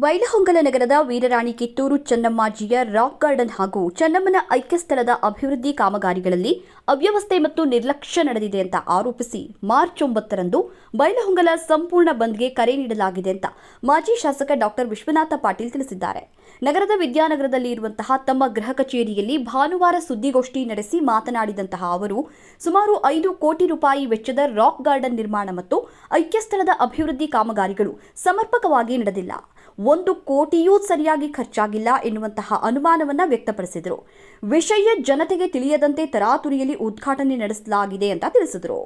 ವೈಲಹೊಂಗಲ ನಗರದ ವೀರರಾಣಿ Kittur ಚೆನ್ನಮ್ಮಾಜಿಯ rock garden ಹಾಗೂ ಚೆನ್ನಮ್ಮನ ಐಕ್ಯ ಸ್ಥಳದ ಅಭಿವೃದ್ಧಿ ಕಾಮಗಾರಿಗಳಲ್ಲಿ ಅವ್ಯವಸ್ಥೆ ಮತ್ತು ನಿರ್ಲಕ್ಷ್ಯ ನಡೆದಿದೆ ಅಂತ ಆರೋಪಿಸಿ ಮಾರ್ಚ್ 9ರಂದು ವೈಲಹೊಂಗಲ ಸಂಪೂರ್ಣ ಬಂದ್ಗೆ ಕರೆ ನೀಡಲಾಗಿದೆ ಅಂತ ಮಾಜಿ ಶಾಸಕ ಡಾಕ್ಟರ್ ವಿಶ್ವನಾಥ ಪಾಟೀಲ್ ತಿಳಿಸಿದ್ದಾರೆ. ನಗರದ ವಿದ್ಯಾನಗರದಲ್ಲಿ ಇರುವಂತಹ ತಮ್ಮ ಗೃಹ ಕಚೇರಿಯಲ್ಲಿ ಭಾನುವಾರ ಸುದ್ದಿಗೋಷ್ಠಿ ನಡೆಸಿ ಮಾತನಾಡಿದಂತಹ ಅವರು ಸುಮಾರು 5 ಕೋಟಿ ರೂಪಾಯಿ ವೆಚ್ಚದ ರಾಕ್ ಗಾರ್ಡನ್ ನಿರ್ಮಾಣ ಮತ್ತು ಐಕ್ಯ ಸ್ಥಳದ ಅಭಿವೃದ್ಧಿ ಕಾಮಗಾರಿಗಳು ಸಮರ್ಪಕವಾಗಿ ನಡೆದಿಲ್ಲ, 1 ಕೋಟಿಯೂ ಸರಿಯಾಗಿ ಖರ್ಚಾಗಿಲ್ಲ ಎನ್ನುವಂತಹ ಅನುಮಾನವನ್ನ ವ್ಯಕ್ತಪಡಿಸಿದರು. ವಿಷಯ ಜನತೆಗೆ ತಿಳಿಯದಂತೆ ತರಾತುರಿಯಲ್ಲಿ ಉದ್ಘಾಟನೆ ನಡೆಸಲಾಗಿದೆ ಅಂತ ತಿಳಿಸಿದರು.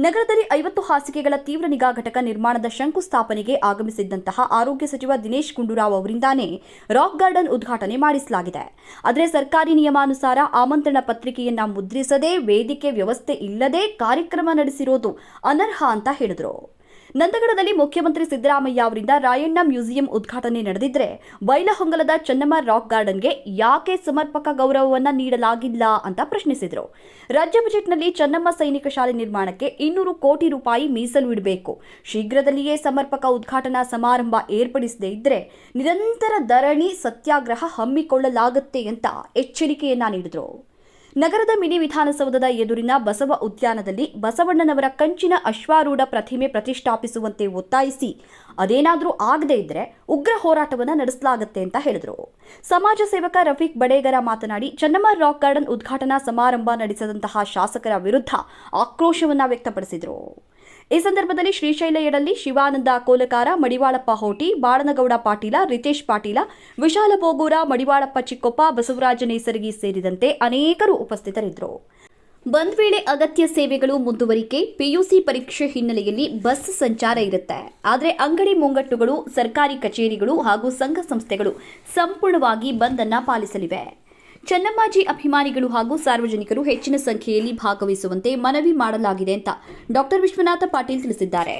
ನಗರದಲ್ಲಿ 50 ಹಾಸಿಗೆಗಳ ತೀವ್ರ ನಿಗಾ ಘಟಕ ನಿರ್ಮಾಣದ ಶಂಕುಸ್ಥಾಪನೆಗೆ ಆಗಮಿಸಿದ್ದಂತಹ ಆರೋಗ್ಯ ಸಚಿವ ದಿನೇಶ್ ಗುಂಡೂರಾವ್ ಅವರಿಂದಾನೇ ರಾಕ್ ಗಾರ್ಡನ್ ಉದ್ಘಾಟನೆ ಮಾಡಿಸಲಾಗಿದೆ. ಆದರೆ ಸರ್ಕಾರಿ ನಿಯಮಾನುಸಾರ ಆಮಂತ್ರಣ ಪತ್ರಿಕೆಯನ್ನ ಮುದ್ರಿಸದೆ ವೇದಿಕೆ ವ್ಯವಸ್ಥೆ ಇಲ್ಲದೆ ಕಾರ್ಯಕ್ರಮ ನಡೆಸಿರೋದು ಅನರ್ಹ ಅಂತ ಹೇಳಿದರು. ನಂದಗಡದಲ್ಲಿ ಮುಖ್ಯಮಂತ್ರಿ ಸಿದ್ದರಾಮಯ್ಯ ಅವರಿಂದ ರಾಯಣ್ಣ ಮ್ಯೂಸಿಯಂ ಉದ್ಘಾಟನೆ ನಡೆದಿದ್ರೆ ವೈಲಹೊಂಗಲದ ಚೆನ್ನಮ್ಮ ರಾಕ್ ಗಾರ್ಡನ್ಗೆ ಯಾಕೆ ಸಮರ್ಪಕ ಗೌರವವನ್ನ ನೀಡಲಾಗಿಲ್ಲ ಅಂತ ಪ್ರಶ್ನಿಸಿದರು. ರಾಜ್ಯ ಬಜೆಟ್ನಲ್ಲಿ ಚೆನ್ನಮ್ಮ ಸೈನಿಕ ಶಾಲೆ ನಿರ್ಮಾಣಕ್ಕೆ 200 ಕೋಟಿ ರೂಪಾಯಿ ಮೀಸಲು ಇಡಬೇಕು, ಶೀಘ್ರದಲ್ಲಿಯೇ ಸಮರ್ಪಕ ಉದ್ಘಾಟನಾ ಸಮಾರಂಭ ಏರ್ಪಡಿಸದೇ ಇದ್ರೆ ನಿರಂತರ ಧರಣಿ ಸತ್ಯಾಗ್ರಹ ಹಮ್ಮಿಕೊಳ್ಳಲಾಗುತ್ತೆ ಅಂತ ಎಚ್ಚರಿಕೆಯನ್ನ ನೀಡಿದರು. ನಗರದ ಮಿನಿ ವಿಧಾನಸೌಧದ ಎದುರಿನ ಬಸವ ಉದ್ಯಾನದಲ್ಲಿ ಬಸವಣ್ಣನವರ ಕಂಚಿನ ಅಶ್ವಾರೂಢ ಪ್ರತಿಮೆ ಪ್ರತಿಷ್ಠಾಪಿಸುವಂತೆ ಒತ್ತಾಯಿಸಿ ಅದೇನಾದರೂ ಆಗದೇ ಇದ್ರೆ ಉಗ್ರ ಹೋರಾಟವನ್ನು ನಡೆಸಲಾಗುತ್ತೆ ಅಂತ ಹೇಳಿದರು. ಸಮಾಜ ಸೇವಕ ರಫೀಕ್ ಬಡೇಗರ ಮಾತನಾಡಿ ಚೆನ್ನಮ್ಮ ರಾಕ್ ಗಾರ್ಡನ್ ಉದ್ಘಾಟನಾ ಸಮಾರಂಭ ನಡೆಸಿದಂತಹ ಶಾಸಕರ ವಿರುದ್ಧ ಆಕ್ರೋಶವನ್ನ ವ್ಯಕ್ತಪಡಿಸಿದರು. ಈ ಸಂದರ್ಭದಲ್ಲಿ ಶ್ರೀಶೈಲ ಯಡಲಿ, ಶಿವಾನಂದ ಕೋಲಕಾರ, ಮಡಿವಾಳಪ್ಪ ಹೋಟಿ, ಬಾಳನಗೌಡ ಪಾಟೀಲ, ರಿತೇಶ್ ಪಾಟೀಲ, ವಿಶಾಲ ಬೋಗೂರ, ಮಡಿವಾಳಪ್ಪ ಚಿಕ್ಕೊಪ್ಪ, ಬಸವರಾಜ ನೇಸರಗಿ ಸೇರಿದಂತೆ ಅನೇಕರು ಉಪಸ್ಥಿತರಿದ್ದರು. ಬಂದ್ ವೇಳೆ ಅಗತ್ಯ ಸೇವೆಗಳು ಮುಂದುವರಿಕೆ, ಪಿಯುಸಿ ಪರೀಕ್ಷೆ ಹಿನ್ನೆಲೆಯಲ್ಲಿ ಬಸ್ ಸಂಚಾರ ಇರುತ್ತೆ. ಆದರೆ ಅಂಗಡಿ ಮುಂಗಟ್ಟುಗಳು, ಸರ್ಕಾರಿ ಕಚೇರಿಗಳು ಹಾಗೂ ಸಂಘ ಸಂಸ್ಥೆಗಳು ಸಂಪೂರ್ಣವಾಗಿ ಬಂದ್ ಅನ್ನು ಪಾಲಿಸಲಿವೆ. ಚೆನ್ನಮ್ಮಾಜಿ ಅಭಿಮಾನಿಗಳು ಹಾಗೂ ಸಾರ್ವಜನಿಕರು ಹೆಚ್ಚಿನ ಸಂಖ್ಯೆಯಲ್ಲಿ ಭಾಗವಹಿಸುವಂತೆ ಮನವಿ ಮಾಡಲಾಗಿದೆ ಅಂತ ಡಾಕ್ಟರ್ ವಿಶ್ವನಾಥ ಪಾಟೀಲ್ ತಿಳಿಸಿದ್ದಾರೆ.